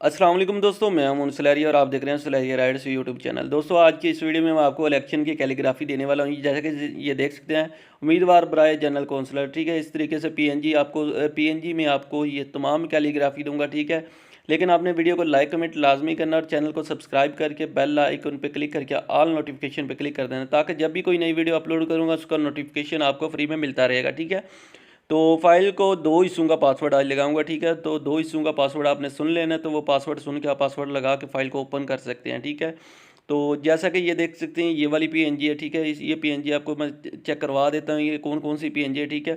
अस्सलाम वालेकुम दोस्तों, मैं हूं सलैरी और आप देख रहे हैं सलैरी राइड्स यूट्यूब चैनल। दोस्तों आज की इस वीडियो में मैं आपको इलेक्शन की कैलीग्राफी देने वाला हूं। जैसे कि ये देख सकते हैं, उम्मीदवार बराए जनरल कौंसलर, ठीक है। इस तरीके से पीएनजी में आपको ये तमाम कैलीग्राफी दूंगा, ठीक है। लेकिन आपने वीडियो को लाइक कमेंट लाजमी करना और चैनल को सब्सक्राइब करके बेल आइकन पर क्लिक करके ऑल नोटिफिकेशन पर क्लिक कर देना, ताकि जब भी कोई नई वीडियो अपलोड करूँगा उसका नोटिफिकेशन आपको फ्री में मिलता रहेगा, ठीक है। तो फाइल को 2 हिस्सों का पासवर्ड आज लगाऊंगा, ठीक है। तो 2 हिस्सों का पासवर्ड आपने सुन लेना है, तो वो पासवर्ड सुन के आप पासवर्ड लगा के फाइल को ओपन कर सकते हैं, ठीक है। तो जैसा कि ये देख सकते हैं, ये वाली पीएनजी है, ठीक है। ये पीएनजी आपको मैं चेक करवा देता हूँ ये कौन कौन सी पीएनजी है, ठीक है।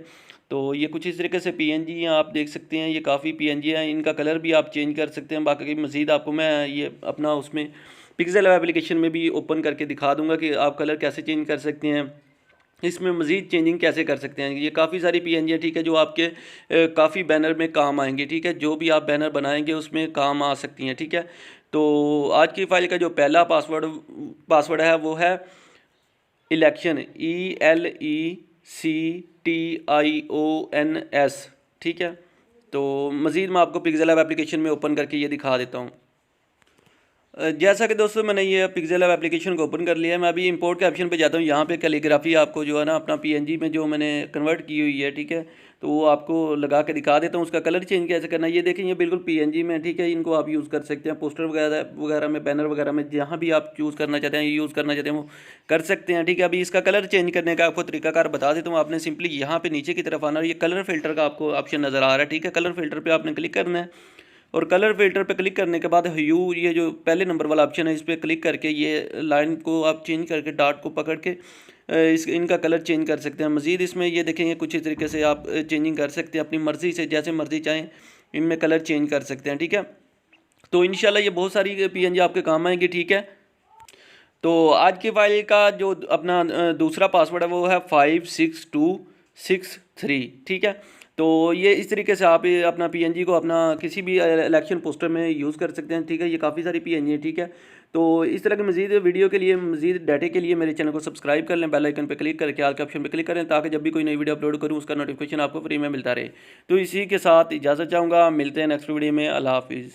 तो ये कुछ इस तरीके से पीएनजी हैं, आप देख सकते हैं। ये काफ़ी पीएनजी हैं, इनका कलर भी आप चेंज कर सकते हैं। बाकी मज़ीद आपको मैं ये अपना उसमें पिक्सेल एप्लीकेशन में भी ओपन करके दिखा दूँगा कि आप कलर कैसे चेंज कर सकते हैं, इसमें मज़ीद चेंजिंग कैसे कर सकते हैं। ये काफ़ी सारी पीएनजी है, ठीक है, जो आपके काफ़ी बैनर में काम आएंगे, ठीक है। जो भी आप बैनर बनाएंगे उसमें काम आ सकती हैं, ठीक है। तो आज की फ़ाइल का जो पहला पासवर्ड है वो है इलेक्शन, ELECTIONS, ठीक है। तो मज़ीद मैं आपको पिक्सेल ऐप एप्लीकेशन में ओपन करके ये दिखा देता हूँ। जैसा कि दोस्तों मैंने ये पिक्सेल ऐप एप्लीकेशन को ओपन कर लिया है। मैं अभी इंपोर्ट के ऑप्शन पे जाता हूँ। यहाँ पे कैलीग्राफी आपको जो है ना अपना पीएनजी में जो मैंने कन्वर्ट की हुई है, ठीक है, तो वो आपको लगा के दिखा देता हूँ। उसका कलर चेंज कैसे करना है ये देखें, ये बिल्कुल पीएनजी में, ठीक है। इनको आप यूज़ कर सकते हैं पोस्टर वगैरह वगैरह में, बैनर वगैरह में, जहाँ भी आप यूज़ करना चाहते हैं वो कर सकते हैं, ठीक है। अभी इसका कलर चेंज करने का आपको तरीकाकार बता देता हूँ। आपने सिंपली यहाँ पर नीचे की तरफ आना, ये कलर फिल्टर का आपको ऑप्शन नज़र आ रहा है, ठीक है। कलर फिल्टर पर आपने क्लिक करना है और कलर फिल्टर पे क्लिक करने के बाद ह्यू, ये जो पहले नंबर वाला ऑप्शन है, इस पर क्लिक करके ये लाइन को आप चेंज करके डॉट को पकड़ के इनका कलर चेंज कर सकते हैं। मज़ीद इसमें ये देखेंगे कुछ इस तरीके से आप चेंजिंग कर सकते हैं अपनी मर्ज़ी से, जैसे मर्ज़ी चाहें इनमें कलर चेंज कर सकते हैं, ठीक है। तो इंशाल्लाह ये बहुत सारी पीएनजी आपके काम आएंगी, ठीक है। तो आज की फाइल का जो अपना दूसरा पासवर्ड है वो है 56263, ठीक है। तो ये इस तरीके से आप ये अपना पीएनजी को अपना किसी भी इलेक्शन पोस्टर में यूज़ कर सकते हैं, ठीक है। ये काफ़ी सारी पीएनजी है, ठीक है। तो इस तरह के मज़ीद वीडियो के लिए, मज़ीद डाटे के लिए मेरे चैनल को सब्सक्राइब कर लें, बेल आइकन पे क्लिक करके आल के ऑप्शन पे क्लिक करें, ताकि जब भी कोई नई वीडियो अपलोड करूँ उसका नोटिफिकेशन आपको फ्री में मिलता रहे। तो इसी के साथ इजाज़त चाहूँगा, मिलते हैं नेक्स्ट वीडियो में। अल्लाह हाफिज़।